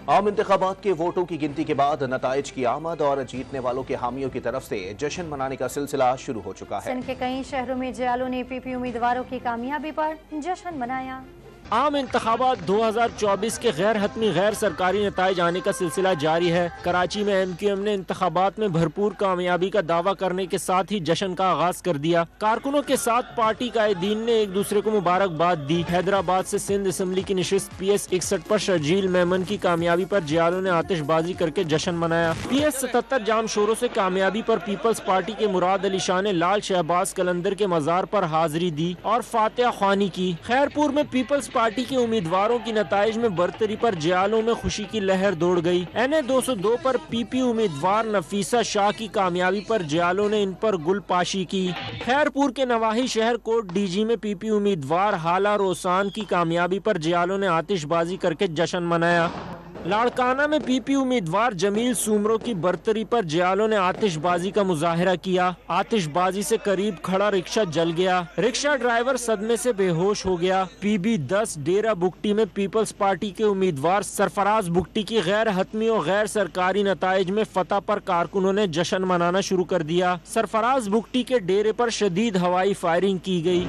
عام انتخابات کے ووٹوں کی گنتی کے بعد نتائج کی آمد اور جیتنے والوں کے حامیوں کی طرف سے جشن منانے کا سلسلہ شروع ہو چکا ہے۔ سندھ کے کئی شہروں میں جیالوں نے پی پی امیدواروں کی کامیابی پر جشن منایا۔ عام انتخابات 2024 کے غیر حتمی غیر سرکاری نتائج آنے کا سلسلہ جاری ہے۔ کراچی میں MQM نے انتخابات میں بھرپور کامیابی کا دعویٰ کرنے کے ساتھ ہی جشن کا آغاز کر دیا۔ کارکنوں کے ساتھ پارٹی قائدین نے ایک دوسرے کو مبارکباد دی۔ حیدرآباد سے سندھ اسمبلی کی نشست PS 61 پر شرجیل میمن کی کامیابی پر جیالوں نے آتش بازی کر کے جشن منایا۔ PS 77 جام شوروں سے کامیابی پر پیپلز پارٹی کے مراد علی شاہ نے لال شہباز قلندر کے مزار پر حاضری دی اور فاتحہ خوانی کی۔ خیرپور میں پیپلز پارٹی کے امیدواروں کی نتائج میں برتری پر جیالوں میں خوشی کی لہر دوڑ گئی۔ NA 202 پر PP امیدوار نفیسہ شاہ کی کامیابی پر جیالوں نے ان پر گل پاشی کی۔ خیرپور کے نواحی شہر کوٹ DG میں PP امیدوار حالہ روسان کی کامیابی پر جیالوں نے آتش بازی کر کے جشن منایا۔ لاڑکانہ میں PP امیدوار جمیل سومرو کی برتری پر جیالوں نے آتش بازی کا مظاہرہ کیا۔ آتش بازی سے قریب کھڑا رکشہ جل گیا۔ رکشہ ڈرائیور صدمے سے بے ہوش ہو گیا۔ PB 10 ڈیرہ بگٹی میں پیپلز پارٹی کے امیدوار سرفراز بگٹی کی غیر حتمی اور غیر سرکاری نتائج میں فتح پر کارکنوں نے جشن منانا شروع کر دیا۔ سرفراز بگٹی کے ڈیرے پر شدید ہوائی فائرنگ کی گئی۔